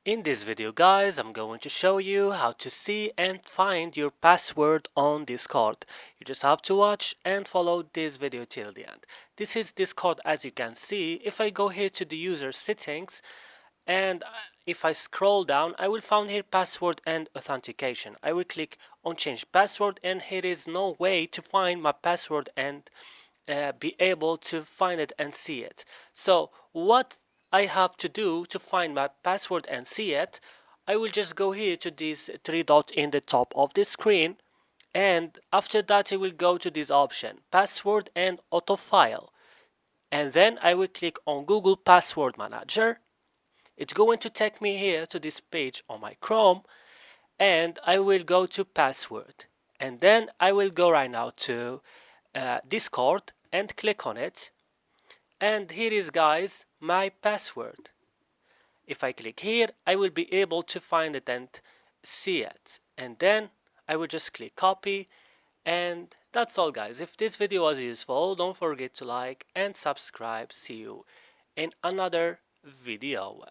In this video guys, I'm going to show you how to see and find your password on Discord. You just have to watch and follow this video till the end. This is Discord as you can see. If I go here to the user settings and if I scroll down, I will find here password and authentication. I will click on change password and here is no way to find my password and be able to find it and see it. So what I have to do to find my password and see it, I will just go here to this three dot in the top of the screen, and after that I will go to this option password and autofile, and then I will click on Google Password Manager. It's going to take me here to this page on my Chrome, and I will go to password, and then I will go right now to Discord and click on it, and here is guys my password. If I click here, I will be able to find it and see it, and then I will just click copy, and that's all guys. If this video was useful, don't forget to like and subscribe. See you in another video.